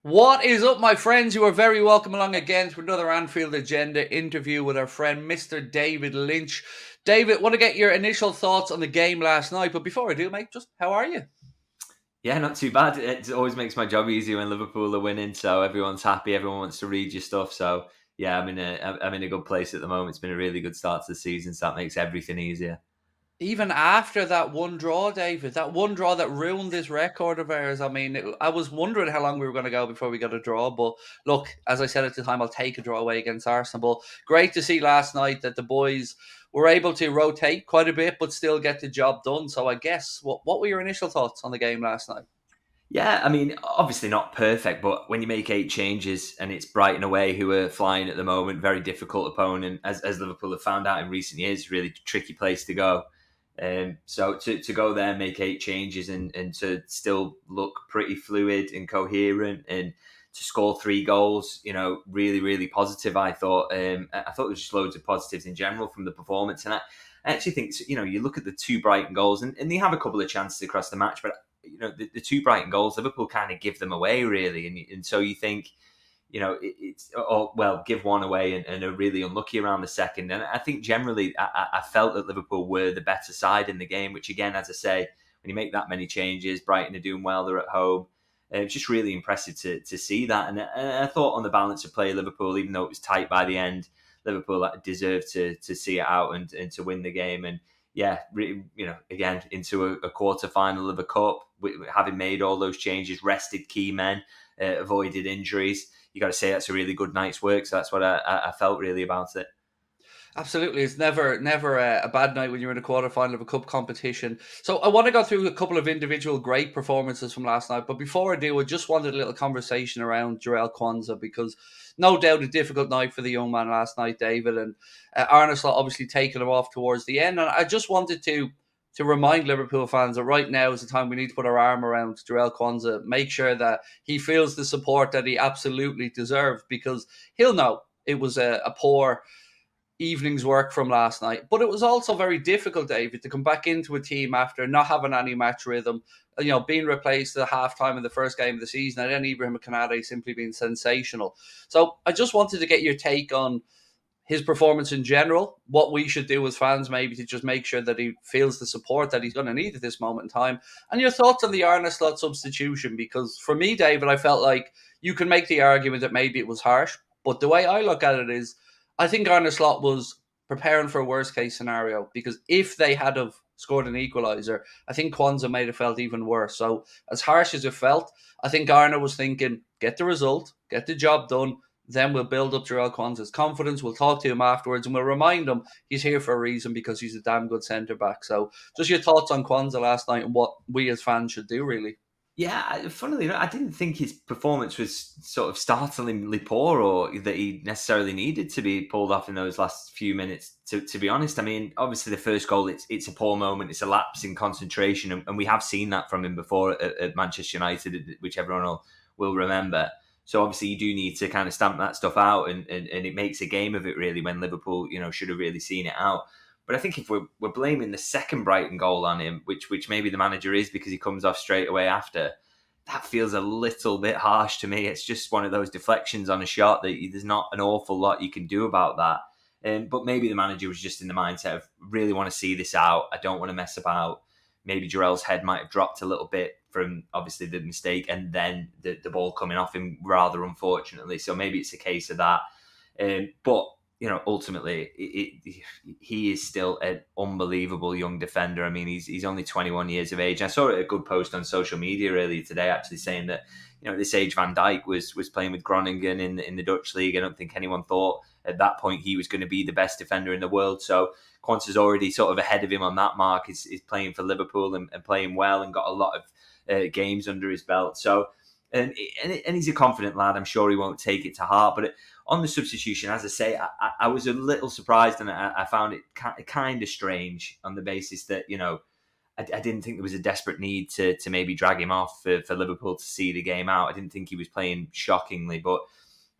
What is up, my friends? You are very welcome along again to another Anfield Agenda interview with our friend Mr. David Lynch. David, want to get your initial thoughts on the game last night, but before I do, mate, just how are you? Yeah, not too bad. It always makes my job easier when Liverpool are winning, so everyone's happy. Everyone wants to read your stuff. So yeah, I'm in a good place at the moment. It's been a really good start to the season, so that makes everything easier. Even after that one draw, David, that one draw that ruined this record of ours. I mean, I was wondering how long we were going to go before we got a draw. But look, as I said at the time, I'll take a draw away against Arsenal. But great to see last night that the boys were able to rotate quite a bit, but still get the job done. So I guess, what were your initial thoughts on the game last night? Yeah, I mean, obviously not perfect, but when you make 8 changes and it's Brighton away, who are flying at the moment, very difficult opponent, as Liverpool have found out in recent years, really tricky place to go. So to go there, make 8 changes, and to still look pretty fluid and coherent, and to score 3 goals, really, really positive. I thought. I thought there was just loads of positives in general from the performance, and I actually think you look at the two Brighton goals, and they have a couple of chances across the match, but the two Brighton goals, Liverpool kind of give them away really, and so you think, it's well, give one away and are really unlucky around the second. And I think generally, I felt that Liverpool were the better side in the game. Which again, as I say, when you make that many changes, Brighton are doing well. They're at home. It's just really impressive to see that. And I thought on the balance of play, Liverpool, even though it was tight by the end, Liverpool deserved to see it out and to win the game. And yeah, again into a quarter final of a cup, having made all those changes, rested key men, avoided injuries. You got to say that's a really good night's work. So that's what I felt really about it. Absolutely, it's never a bad night when you're in a quarter final of a cup competition. So I want to go through a couple of individual great performances from last night, but before I do, I just wanted a little conversation around Jarell Quanza because no doubt a difficult night for the young man last night, David, and Arne Slot obviously taking him off towards the end. And I just wanted to remind Liverpool fans that right now is the time we need to put our arm around Jarell Quanza, make sure that he feels the support that he absolutely deserves, because he'll know it was a poor evening's work from last night. But it was also very difficult, David, to come back into a team after not having any match rhythm, being replaced at halftime in the first game of the season, and then Ibrahim Kanate simply being sensational. So I just wanted to get your take on his performance in general, what we should do as fans maybe to just make sure that he feels the support that he's going to need at this moment in time, and your thoughts on the Arne Slot substitution, because for me, David, I felt like you can make the argument that maybe it was harsh, but the way I look at it is I think Arne Slot was preparing for a worst case scenario, because if they had have scored an equaliser, I think Quanza made it felt even worse. So as harsh as it felt, I think Arne was thinking, get the result, get the job done, then we'll build up Jarell Quanza's confidence. We'll talk to him afterwards, and we'll remind him he's here for a reason, because he's a damn good centre back. So, just your thoughts on Quanza last night and what we as fans should do, really. Yeah, funnily enough, I didn't think his performance was sort of startlingly poor, or that he necessarily needed to be pulled off in those last few minutes. To be honest, I mean, obviously the first goal, it's a poor moment, it's a lapse in concentration, and we have seen that from him before at Manchester United, which everyone will remember. So obviously you do need to kind of stamp that stuff out, and it makes a game of it really when Liverpool, should have really seen it out. But I think if we're blaming the second Brighton goal on him, which maybe the manager is because he comes off straight away after, that feels a little bit harsh to me. It's just one of those deflections on a shot that there's not an awful lot you can do about that. But maybe the manager was just in the mindset of really want to see this out. I don't want to mess about. Maybe Jarell's head might have dropped a little bit from obviously the mistake and then the ball coming off him rather unfortunately. So maybe it's a case of that. But ultimately, he is still an unbelievable young defender. I mean, he's only 21 years of age. I saw a good post on social media earlier today, actually saying that at this age, Van Dijk was playing with Groningen in the Dutch league. I don't think anyone thought at that point he was going to be the best defender in the world. So Quanza's already sort of ahead of him on that mark. He's playing for Liverpool and playing well and got a lot of games under his belt. So. And he's a confident lad. I'm sure he won't take it to heart. But on the substitution, as I say, I was a little surprised, and I found it kind of strange on the basis that I didn't think there was a desperate need to maybe drag him off for Liverpool to see the game out. I didn't think he was playing shockingly, but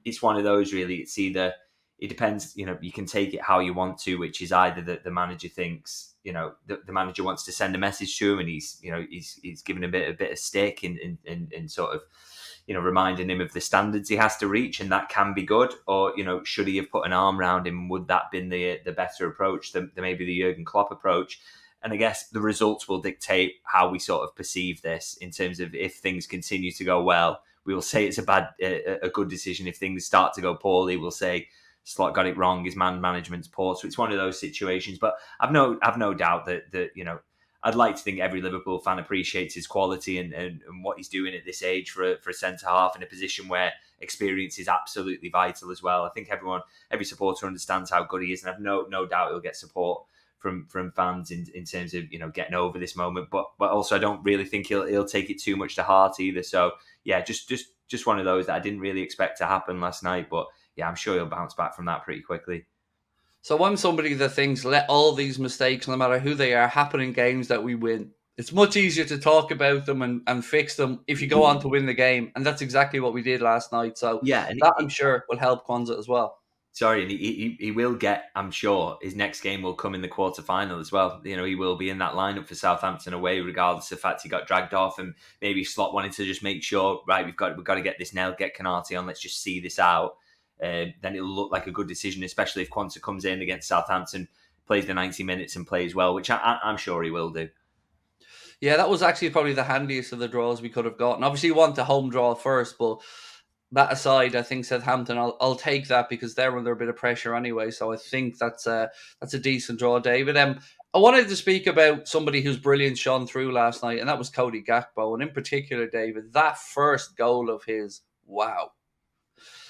it's one of those really. It's either it depends. You can take it how you want to, which is either that the manager thinks the manager wants to send a message to him, and he's given a bit of stick and sort of reminding him of the standards he has to reach, and that can be good. Or, should he have put an arm around him? Would that have been the better approach than maybe the Jurgen Klopp approach? And I guess the results will dictate how we sort of perceive this, in terms of, if things continue to go well, we will say it's a good decision. If things start to go poorly, we'll say Slot got it wrong. His management's poor. So it's one of those situations. But I've no doubt that I'd like to think every Liverpool fan appreciates his quality and what he's doing at this age for a centre half, in a position where experience is absolutely vital as well. I think every supporter understands how good he is, and I've no doubt he'll get support from fans in terms of getting over this moment. But also, I don't really think he'll take it too much to heart either. So yeah, just one of those that I didn't really expect to happen last night. But yeah, I'm sure he'll bounce back from that pretty quickly. So I'm somebody that thinks, let all these mistakes, no matter who they are, happen in games that we win. It's much easier to talk about them and fix them if you go on to win the game. And that's exactly what we did last night. So yeah, and that, I'm sure, will help Quanza as well. Sorry, and he will get, I'm sure, his next game will come in the quarter-final as well. He will be in that lineup for Southampton away, regardless of the fact he got dragged off, and maybe Slot wanted to just make sure, right, we've got to get this nailed, get Canate on, let's just see this out. Then it'll look like a good decision, especially if Quanza comes in against Southampton, plays the 90 minutes and plays well, which I'm sure he will do. Yeah, that was actually probably the handiest of the draws we could have gotten. Obviously, you want the home draw first, but that aside, I think Southampton, I'll take that, because they're under a bit of pressure anyway. So I think that's a decent draw, David. I wanted to speak about somebody whose brilliance shone through last night, and that was Cody Gakpo. And in particular, David, that first goal of his, wow.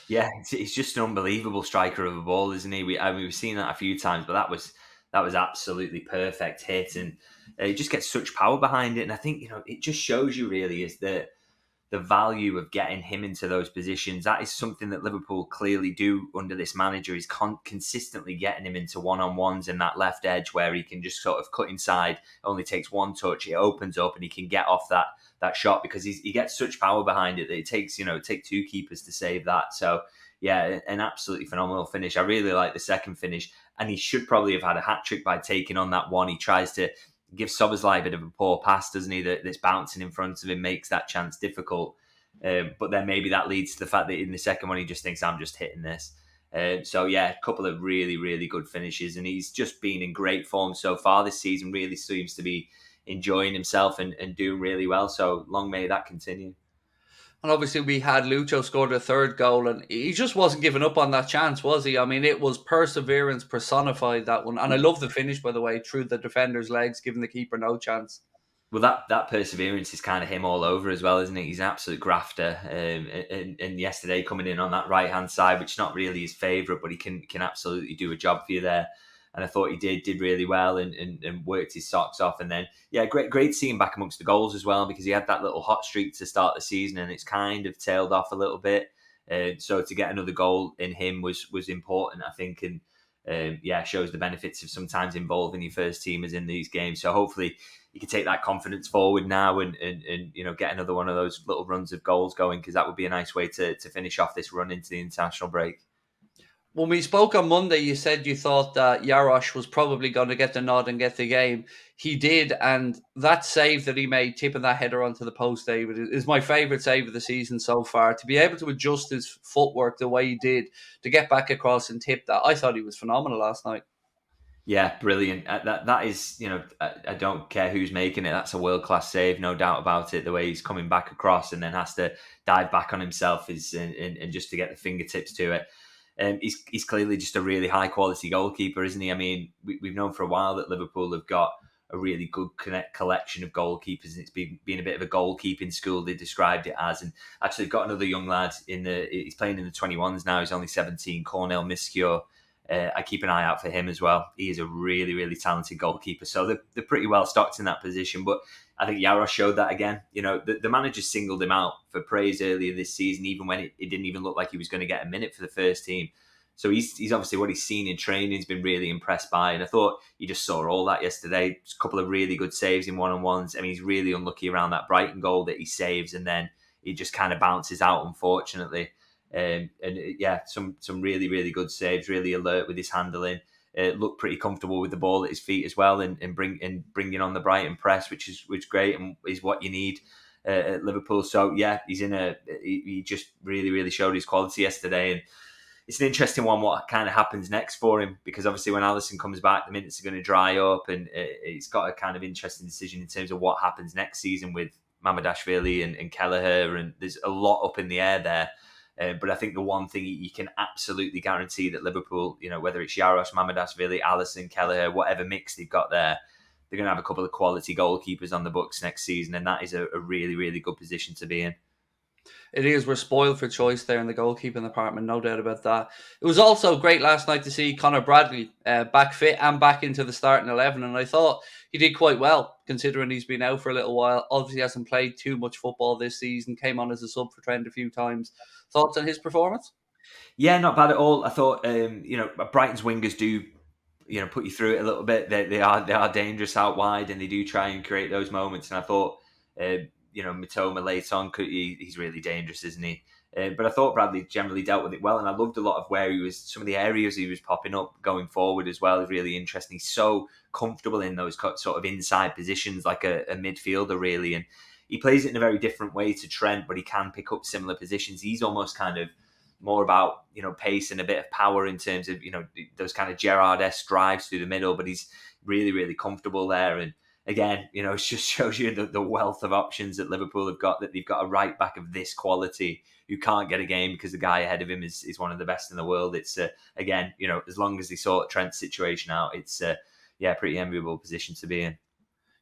Yeah, he's just an unbelievable striker of a ball, isn't he? We've seen that a few times, but that was absolutely perfect hit, and he just gets such power behind it. And I think it just shows you really is that the value of getting him into those positions. That is something that Liverpool clearly do under this manager. He's consistently getting him into one-on-ones in that left edge, where he can just sort of cut inside. It only takes one touch, it opens up, and he can get off that shot, because he gets such power behind it that it takes two keepers to save that. So yeah, an absolutely phenomenal finish. I really like the second finish, and he should probably have had a hat-trick by taking on that one. He tries to give Szoboszlai a bit of a poor pass, doesn't he? That's bouncing in front of him, makes that chance difficult. But then maybe that leads to the fact that in the second one, he just thinks, I'm just hitting this. So yeah, a couple of really, really good finishes, and he's just been in great form so far this season. Really seems to be enjoying himself and doing really well. So long may that continue. And obviously we had Lucho scored a third goal, and he just wasn't giving up on that chance, was he? I mean, it was perseverance personified, that one. And I love the finish, by the way, through the defender's legs, giving the keeper no chance. Well, that perseverance is kind of him all over as well, isn't it? He's an absolute grafter. And yesterday coming in on that right-hand side, which is not really his favourite, but he can absolutely do a job for you there. And I thought he did really well and worked his socks off. And then, yeah, great seeing him back amongst the goals as well, because he had that little hot streak to start the season, and it's kind of tailed off a little bit. So to get another goal in him was important, I think, and shows the benefits of sometimes involving your first teamers in these games. So hopefully you can take that confidence forward now and get another one of those little runs of goals going, because that would be a nice way to finish off this run into the international break. When we spoke on Monday, you said you thought that Yros was probably going to get the nod and get the game. He did, and that save that he made, tipping that header onto the post, David, is my favourite save of the season so far. To be able to adjust his footwork the way he did, to get back across and tip that, I thought he was phenomenal last night. Yeah, brilliant. That is, I don't care who's making it. That's a world-class save, no doubt about it. The way he's coming back across and then has to dive back on himself and just to get the fingertips to it. He's clearly just a really high quality goalkeeper, isn't he? I mean, we've known for a while that Liverpool have got a really good collection of goalkeepers, and it's been a bit of a goalkeeping school, they described it as. And actually, they've got another young lad he's playing in the 21s now. He's only 17, Cornel Miscure. I keep an eye out for him as well. He is a really, really talented goalkeeper. So they're pretty well stocked in that position. But I think Yros showed that again. The manager singled him out for praise earlier this season, even when it didn't even look like he was going to get a minute for the first team. So he's obviously, what he's seen in training, he's been really impressed by. And I thought you just saw all that yesterday. Just a couple of really good saves in one-on-ones. I mean, he's really unlucky around that Brighton goal that he saves, and then he just kind of bounces out, unfortunately. Some really, really good saves, really alert with his handling. Looked pretty comfortable with the ball at his feet as well, and bringing on the Brighton press, which is great and is what you need. at Liverpool. So yeah, he just really, really showed his quality yesterday, and it's an interesting one what kind of happens next for him, because obviously when Alisson comes back, the minutes are going to dry up, and it's got a kind of interesting decision in terms of what happens next season with Mamardashvili and Kelleher, and there's a lot up in the air there. But I think the one thing you can absolutely guarantee that Liverpool, whether it's Yros, Mamardashvili, Alisson, Kelleher, whatever mix they've got there, they're going to have a couple of quality goalkeepers on the books next season, and that is a really, really good position to be in. It is. We're spoiled for choice there in the goalkeeping department, no doubt about that. It was also great last night to see Conor Bradley back fit and back into the starting 11, and I thought he did quite well considering he's been out for a little while. Obviously hasn't played too much football this season, came on as a sub for Trent a few times. Thoughts on his performance? Yeah, not bad at all. I thought, Brighton's wingers do, put you through it a little bit. They are dangerous out wide, and they do try and create those moments. And I thought, Mitoma late on, he's really dangerous, isn't he? But I thought Bradley generally dealt with it well, and I loved a lot of where he was, some of the areas he was popping up going forward as well is really interesting. He's so comfortable in those sort of inside positions, like a midfielder, really. And he plays it in a very different way to Trent, but he can pick up similar positions. He's almost kind of more about, pace and a bit of power in terms of, those kind of Gerrard-esque drives through the middle, but he's really, really comfortable there. And again, it just shows you the wealth of options that Liverpool have got, that they've got a right back of this quality who can't get a game because the guy ahead of him is one of the best in the world. It's, again, as long as they sort Trent's situation out, it's, pretty enviable position to be in.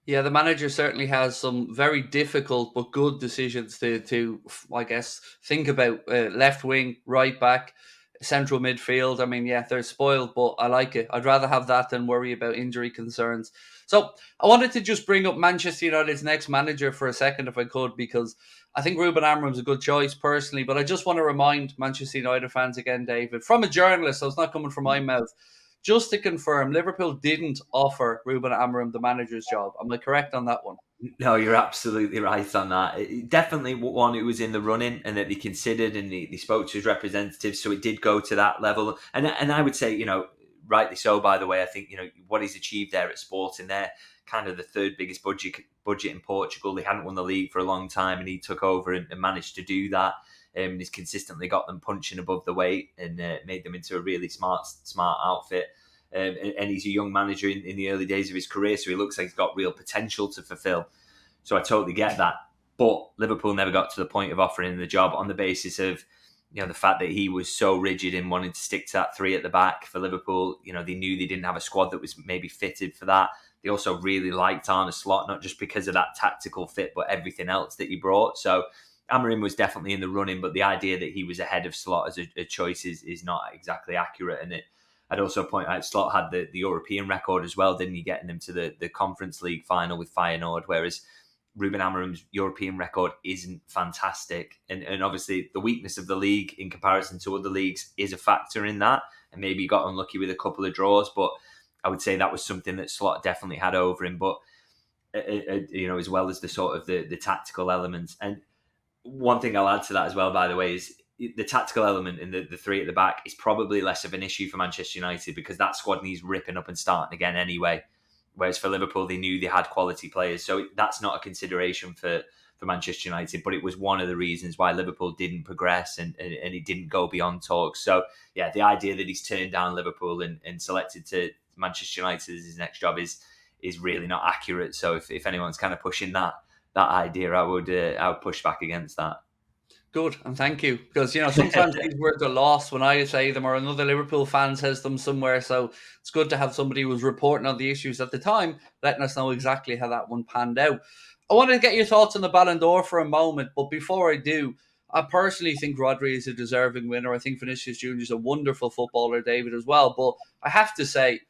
Yeah, the manager certainly has some very difficult but good decisions to I guess, think about. Left wing, right back, central midfield. I mean, yeah, they're spoiled, but I like it. I'd rather have that than worry about injury concerns. So I wanted to just bring up Manchester United's next manager for a second, if I could, because I think Ruben Amorim's a good choice personally, but I just want to remind Manchester United fans again, David, from a journalist, so it's not coming from my mouth, just to confirm, Liverpool didn't offer Ruben Amorim the manager's job. Am I correct on that one? No, you're absolutely right on that. Definitely one who was in the running and that they considered, and they spoke to his representatives, so it did go to that level. And I would say, rightly so, by the way. I think, what he's achieved there at Sporting, they're kind of the third biggest budget in Portugal. They hadn't won the league for a long time, and he took over and managed to do that. He's consistently got them punching above the weight and made them into a really smart outfit. And he's a young manager in the early days of his career, so he looks like he's got real potential to fulfill. So I totally get that. But Liverpool never got to the point of offering him the job on the basis of, the fact that he was so rigid in wanting to stick to that three at the back for Liverpool. They knew they didn't have a squad that was maybe fitted for that. They also really liked Arne Slot, not just because of that tactical fit, but everything else that he brought. So Amorim was definitely in the running, but the idea that he was ahead of Slot as a choice is not exactly accurate. And I'd also point out Slot had the European record as well, didn't he, getting them to the Conference League final with Feyenoord, whereas Ruben Amorim's European record isn't fantastic. And obviously the weakness of the league in comparison to other leagues is a factor in that. And maybe he got unlucky with a couple of draws, but I would say that was something that Slot definitely had over him. But, as well as the sort of the tactical elements. And one thing I'll add to that as well, by the way, is the tactical element in the three at the back is probably less of an issue for Manchester United, because that squad needs ripping up and starting again anyway. Whereas for Liverpool, they knew they had quality players. So that's not a consideration for Manchester United, but it was one of the reasons why Liverpool didn't progress and it didn't go beyond talks. So yeah, the idea that he's turned down Liverpool and selected to Manchester United as his next job is really not accurate. So if anyone's kind of pushing that idea, I would push back against that. Good, and thank you. Because, sometimes these words are lost when I say them or another Liverpool fan says them somewhere. So it's good to have somebody who was reporting on the issues at the time, letting us know exactly how that one panned out. I wanted to get your thoughts on the Bal Andor for a moment, but before I do, I personally think Rodri is a deserving winner. I think Vinicius Junior is a wonderful footballer, David, as well. But I have to say,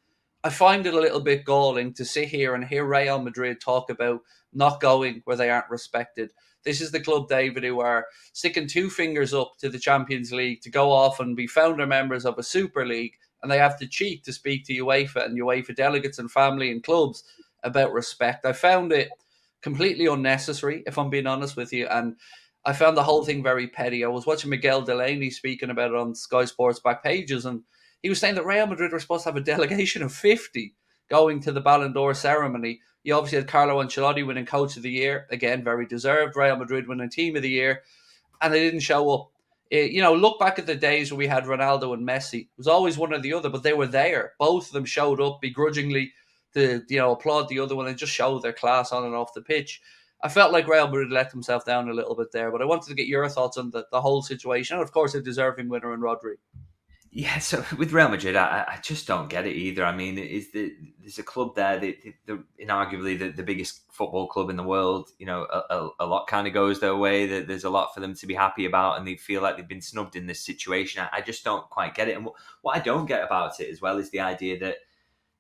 I find it a little bit galling to sit here and hear Real Madrid talk about not going where they aren't respected. This is the club, David, who are sticking two fingers up to the Champions League to go off and be founder members of a Super League, and they have the cheek to speak to UEFA and UEFA delegates and family and clubs about respect. I found it completely unnecessary, if I'm being honest with you, and I found the whole thing very petty. I was watching Miguel Delaney speaking about it on Sky Sports back pages, and he was saying that Real Madrid were supposed to have a delegation of 50 going to the Ballon d'Or ceremony. You obviously had Carlo Ancelotti winning Coach of the Year, again, very deserved. Real Madrid winning Team of the Year, and they didn't show up. Look back at the days where we had Ronaldo and Messi. It was always one or the other, but they were there. Both of them showed up begrudgingly to applaud the other one and just show their class on and off the pitch. I felt like Real Madrid let themselves down a little bit there, but I wanted to get your thoughts on the whole situation, and of course a deserving winner in Rodri. Yeah, so with Real Madrid, I just don't get it either. I mean, there's a club there that inarguably the biggest football club in the world. A lot kind of goes their way. That there's a lot for them to be happy about, and they feel like they've been snubbed in this situation. I just don't quite get it. And what I don't get about it as well is the idea that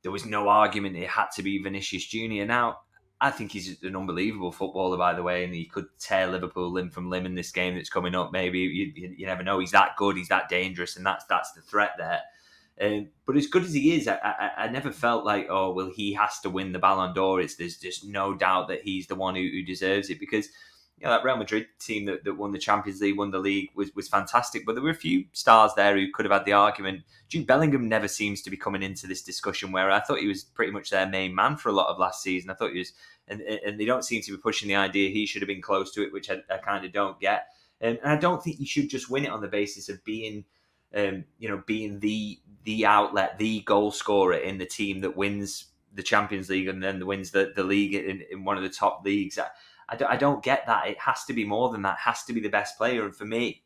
there was no argument it had to be Vinicius Junior. Now, I think he's an unbelievable footballer, by the way, and he could tear Liverpool limb from limb in this game that's coming up. Maybe you never know. He's that good. He's that dangerous, and that's the threat there. But as good as he is, I never felt like, oh, well, he has to win the Bal Andor. There's just no doubt that he's the one who deserves it, because that Real Madrid team that won the Champions League, won the league, was fantastic. But there were a few stars there who could have had the argument. Jude Bellingham never seems to be coming into this discussion, where I thought he was pretty much their main man for a lot of last season. I thought he was, and they don't seem to be pushing the idea he should have been close to it, which I kind of don't get. And I don't think you should just win it on the basis of being the outlet, the goal scorer in the team that wins the Champions League and then wins the league in one of the top leagues. I don't get that. It has to be more than that. It has to be the best player. And for me,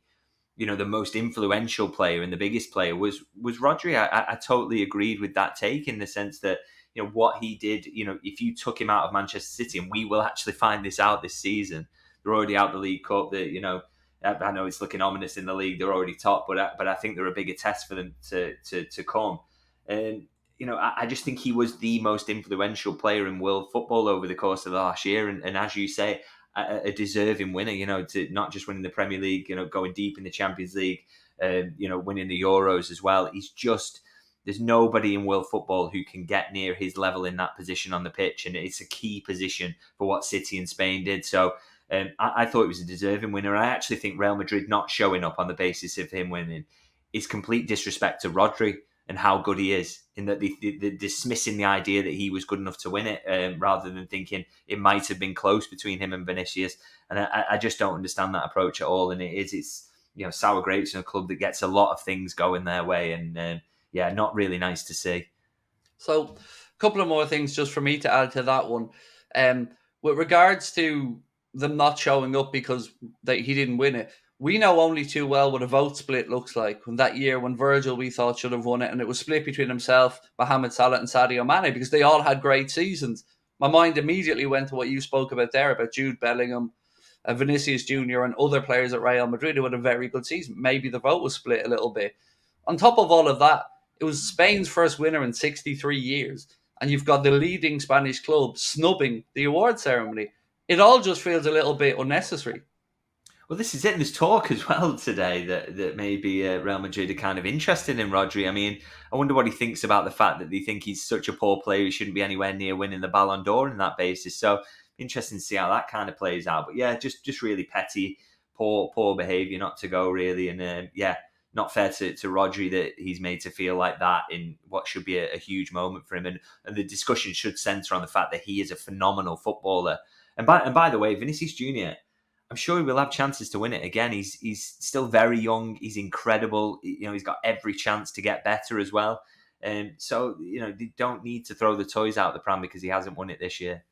the most influential player and the biggest player was Rodri. I totally agreed with that take, in the sense that, what he did, if you took him out of Manchester City, and we will actually find this out this season, they're already out the League Cup. I know it's looking ominous in the league. They're already top, but I think they're a bigger test for them to come. And, I just think he was the most influential player in world football over the course of the last year. And as you say, a deserving winner, to not just winning the Premier League, going deep in the Champions League, winning the Euros as well. There's nobody in world football who can get near his level in that position on the pitch. And it's a key position for what City and Spain did. So I thought it was a deserving winner. I actually think Real Madrid not showing up on the basis of him winning is complete disrespect to Rodri and how good he is, in that they're dismissing the idea that he was good enough to win it, rather than thinking it might have been close between him and Vinicius. And I just don't understand that approach at all. And it's sour grapes in a club that gets a lot of things going their way, and not really nice to see. So a couple of more things just for me to add to that one. With regards to them not showing up because he didn't win it, we know only too well what a vote split looks like. When that year, when Virgil, we thought, should have won it, and it was split between himself, Mohamed Salah and Sadio Mane, because they all had great seasons. My mind immediately went to what you spoke about there, about Jude Bellingham, Vinicius Junior, and other players at Real Madrid who had a very good season. Maybe the vote was split a little bit. On top of all of that, it was Spain's first winner in 63 years, and you've got the leading Spanish club snubbing the award ceremony. It all just feels a little bit unnecessary. Well, this is it. And there's talk as well today that maybe Real Madrid are kind of interested in Rodri. I mean, I wonder what he thinks about the fact that they think he's such a poor player, he shouldn't be anywhere near winning the Ballon d'Or on that basis. So interesting to see how that kind of plays out. But yeah, just really petty, poor behaviour not to go, really. And not fair to Rodri that he's made to feel like that in what should be a huge moment for him. And the discussion should centre on the fact that he is a phenomenal footballer. And by the way, Vinicius Junior, I'm sure he will have chances to win it again. He's still very young. He's incredible. He's got every chance to get better as well. So they don't need to throw the toys out the pram because he hasn't won it this year.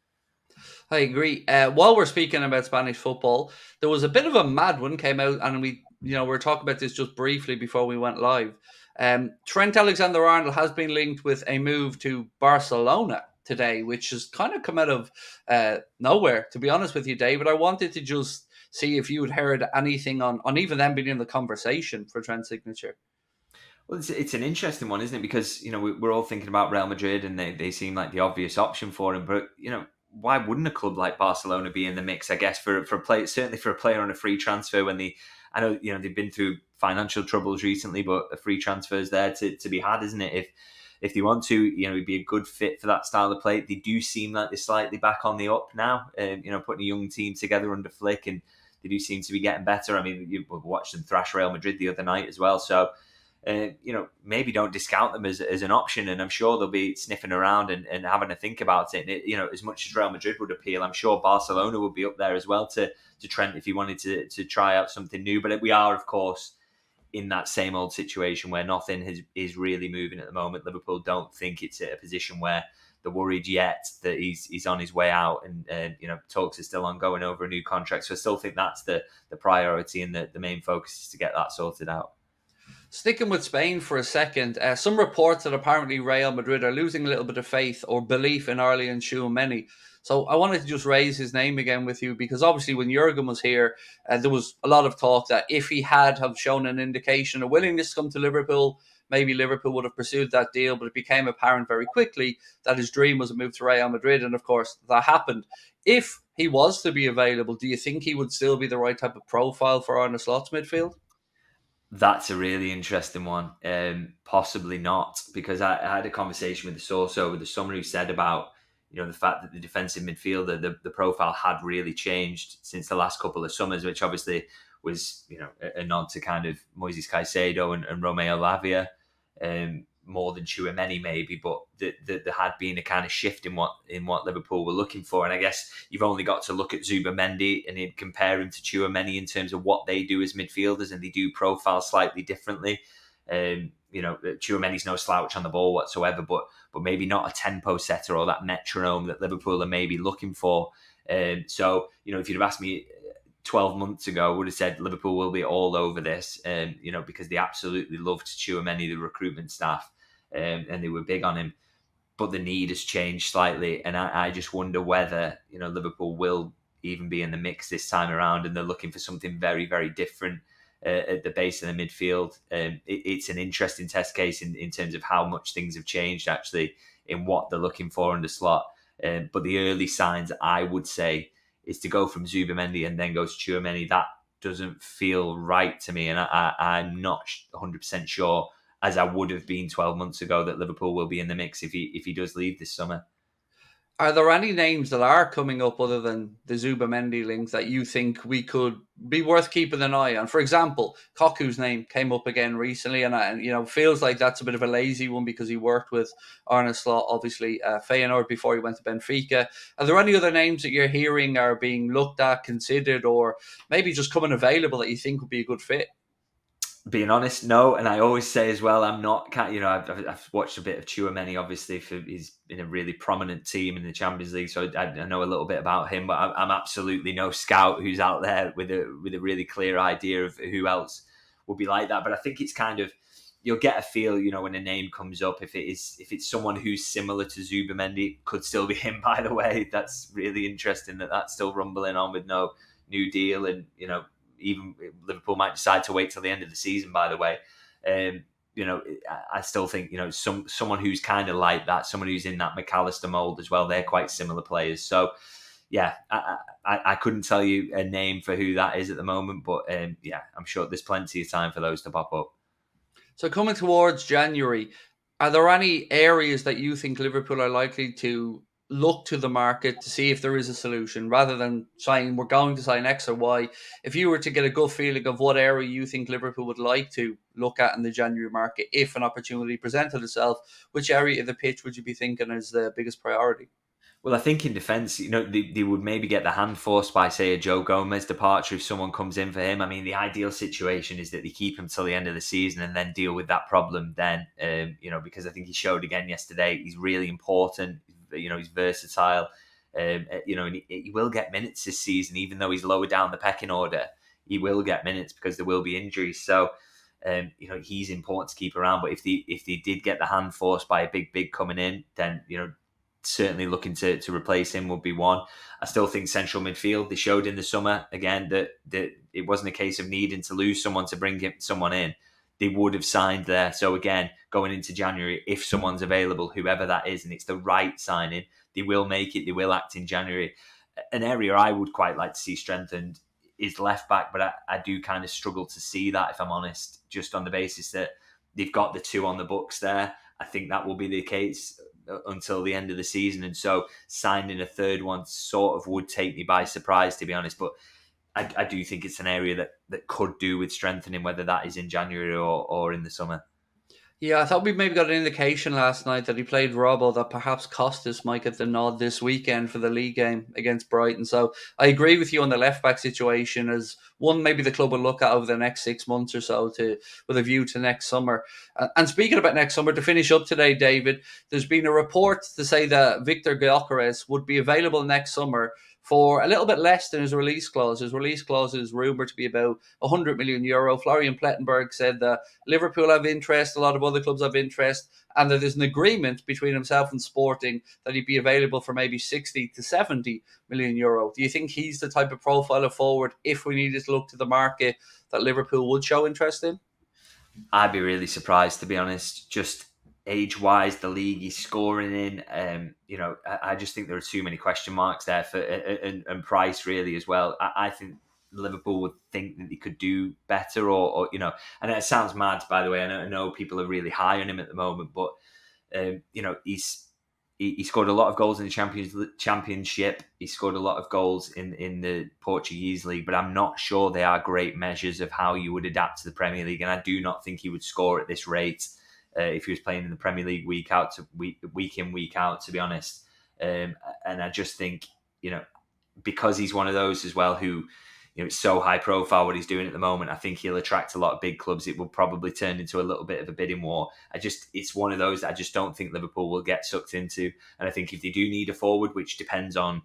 I agree. While we're speaking about Spanish football, there was a bit of a mad one came out, and we were talking about this just briefly before we went live. Trent Alexander-Arnold has been linked with a move to Barcelona today, which has kind of come out of nowhere, to be honest with you, David. I wanted to just see if you had heard anything on even them being in the conversation for Trent's signature. Well, it's an interesting one, isn't it? Because, we're all thinking about Real Madrid and they seem like the obvious option for him. But, why wouldn't a club like Barcelona be in the mix, I guess, for a player, certainly for a player on a free transfer when I know, they've been through financial troubles recently, but a free transfer is there to be had, isn't it? If they want to, it'd be a good fit for that style of play. They do seem like they're slightly back on the up now, putting a young team together under Flick, and they do seem to be getting better. I mean, you watched them thrash Real Madrid the other night as well. So, maybe don't discount them as an option. And I'm sure they'll be sniffing around and having a think about it. And as much as Real Madrid would appeal, I'm sure Barcelona would be up there as well to Trent if he wanted to try out something new. But we are, of course, in that same old situation where nothing is really moving at the moment. Liverpool don't think it's at a position where they're worried yet that he's on his way out, and talks are still ongoing over a new contract. So I still think that's the priority, and the main focus is to get that sorted out. Sticking with Spain for a second, some reports that apparently Real Madrid are losing a little bit of faith or belief in Arlie Tchouameni. So I wanted to just raise his name again with you, because obviously when Jurgen was here, there was a lot of talk that if he had have shown an indication of willingness to come to Liverpool, maybe Liverpool would have pursued that deal. But it became apparent very quickly that his dream was a move to Real Madrid, and of course that happened. If he was to be available, do you think he would still be the right type of profile for Arne Slot's midfield? That's a really interesting one. Possibly not, because I had a conversation with the source over the summer who said about the fact that the defensive midfielder, the profile had really changed since the last couple of summers, which obviously was a nod to kind of Moises Caicedo and Romeo Lavia, more than Tchouameni maybe, but there had been a kind of shift in what Liverpool were looking for. And I guess you've only got to look at Zubamendi and compare him to Tchouameni in terms of what they do as midfielders, and they do profile slightly differently. Tchouameni's no slouch on the ball whatsoever, but maybe not a tempo setter or that metronome that Liverpool are maybe looking for. So if you'd have asked me 12 months ago, I would have said Liverpool will be all over this, because they absolutely loved Tchouameni, the recruitment staff, and they were big on him. But the need has changed slightly, and I just wonder whether Liverpool will even be in the mix this time around, and they're looking for something very, very different at the base of the midfield. It's an interesting test case in terms of how much things have changed actually in what they're looking for under Slot. But the early signs, I would say, is to go from Zubamendi and then go to Tchouameni. That doesn't feel right to me, and I'm not 100% sure, as I would have been 12 months ago, that Liverpool will be in the mix if he does leave this summer. Are there any names that are coming up other than the Zubamendi links that you think we could be worth keeping an eye on? For example, Koku's name came up again recently, and feels like that's a bit of a lazy one because he worked with Arne Slot, obviously Feyenoord before he went to Benfica. Are there any other names that you're hearing are being looked at, considered, or maybe just coming available that you think would be a good fit? Being honest, no. And I always say as well, I'm not, I've watched a bit of Tchouameni, obviously, he's in a really prominent team in the Champions League, so I know a little bit about him, but I'm absolutely no scout who's out there with a really clear idea of who else would be like that. But I think it's kind of, you'll get a feel, when a name comes up, if it's someone who's similar to Zubamendi, could still be him, by the way. That's really interesting that's still rumbling on with no new deal, and, even Liverpool might decide to wait till the end of the season, by the way. I still think, someone who's kind of like that, someone who's in that McAllister mould as well, they're quite similar players. So, yeah, I couldn't tell you a name for who that is at the moment, but I'm sure there's plenty of time for those to pop up. So coming towards January, are there any areas that you think Liverpool are likely to look to the market to see if there is a solution, rather than saying we're going to sign X or Y? If you were to get a good feeling of what area you think Liverpool would like to look at in the January market, if an opportunity presented itself, which area of the pitch would you be thinking is the biggest priority? Well, I think in defence, they would maybe get the hand forced by, say, a Joe Gomez departure if someone comes in for him. I mean, the ideal situation is that they keep him till the end of the season and then deal with that problem then, because I think he showed again yesterday he's really important. He's versatile. And he will get minutes this season, even though he's lower down the pecking order. He will get minutes because there will be injuries. So, he's important to keep around. But if they did get the hand forced by a big coming in, then, certainly looking to replace him would be one. I still think central midfield, they showed in the summer again that it wasn't a case of needing to lose someone to bring someone in. They would have signed there. So again, going into January, if someone's available, whoever that is, and it's the right signing, they will make it. They will act in January. An area I would quite like to see strengthened is left back, but I do kind of struggle to see that, if I'm honest, just on the basis that they've got the two on the books there. I think that will be the case until the end of the season, and so signing a third one sort of would take me by surprise, to be honest. But I do think it's an area that could do with strengthening, whether that is in January or in the summer. Yeah, I thought we maybe got an indication last night that he played Robbo that perhaps Costas might get the nod this weekend for the league game against Brighton. So I agree with you on the left back situation as one maybe the club will look at over the next 6 months or so with a view to next summer. And speaking about next summer, to finish up today, David, there's been a report to say that Victor Gyökeres would be available next summer for a little bit less than his release clause. His release clause is rumoured to be about €100 million. Florian Plettenberg said that Liverpool have interest, a lot of other clubs have interest, and that there's an agreement between himself and Sporting that he'd be available for maybe 60 to 70 million euro. Do you think he's the type of profile of forward, if we needed to look to the market, that Liverpool would show interest in? I'd be really surprised, to be honest. Just age-wise, the league he's scoring in, I just think there are too many question marks there for and price really as well. I think Liverpool would think that they could do better, or and it sounds mad, by the way. I know people are really high on him at the moment, but he scored a lot of goals in the Championship. He scored a lot of goals in the Portuguese league, but I'm not sure they are great measures of how you would adapt to the Premier League. And I do not think he would score at this rate if he was playing in the Premier League week in, week out, to be honest. And I just think, because he's one of those as well who, it's so high profile what he's doing at the moment, I think he'll attract a lot of big clubs. It will probably turn into a little bit of a bidding war. It's one of those that I just don't think Liverpool will get sucked into. And I think if they do need a forward, which depends on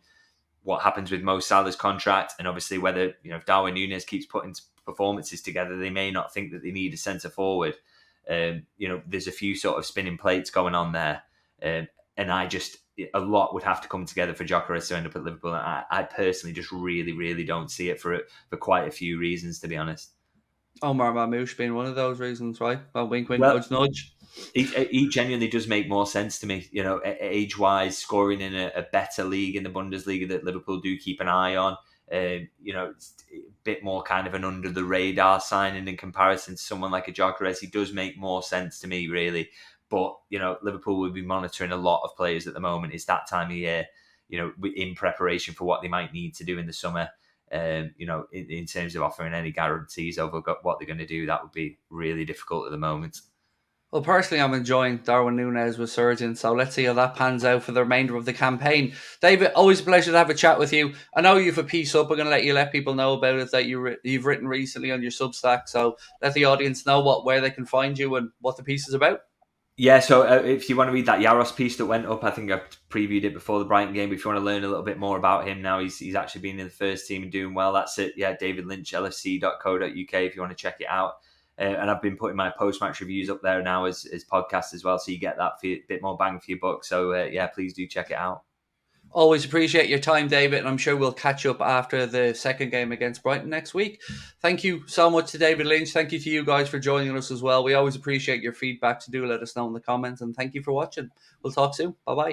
what happens with Mo Salah's contract, and obviously whether, if Darwin Núñez keeps putting performances together, they may not think that they need a centre forward. There's a few sort of spinning plates going on there. And a lot would have to come together for Gyökeres to end up at Liverpool. And I personally just really, really don't see it for quite a few reasons, to be honest. Omar Mamouche being one of those reasons, right? Well, wink, wink, Well, nudge, nudge. He genuinely does make more sense to me. Age-wise, scoring in a better league in the Bundesliga that Liverpool do keep an eye on. It's a bit more kind of an under-the-radar signing in comparison to someone like a Gyökeres. He does make more sense to me, really. But, Liverpool will be monitoring a lot of players at the moment. It's that time of year, in preparation for what they might need to do in the summer. In terms of offering any guarantees over what they're going to do, that would be really difficult at the moment. Well, personally, I'm enjoying Darwin Núñez resurgence, so let's see how that pans out for the remainder of the campaign. David, always a pleasure to have a chat with you. I know you have a piece up. We're going to let people know about it that you've written recently on your Substack, so let the audience know where they can find you and what the piece is about. Yeah, so if you want to read that Yros piece that went up, I think I previewed it before the Brighton game. But if you want to learn a little bit more about him now, he's actually been in the first team and doing well. That's it. Yeah, davidlynchlfc.co.uk if you want to check it out. And I've been putting my post-match reviews up there now as podcasts as well, so you get that for a bit more bang for your buck. So please do check it out. Always appreciate your time, David, and I'm sure we'll catch up after the second game against Brighton next week. Thank you so much to David Lynch. Thank you to you guys for joining us as well. We always appreciate your feedback, so do let us know in the comments, and thank you for watching. We'll talk soon. Bye-bye.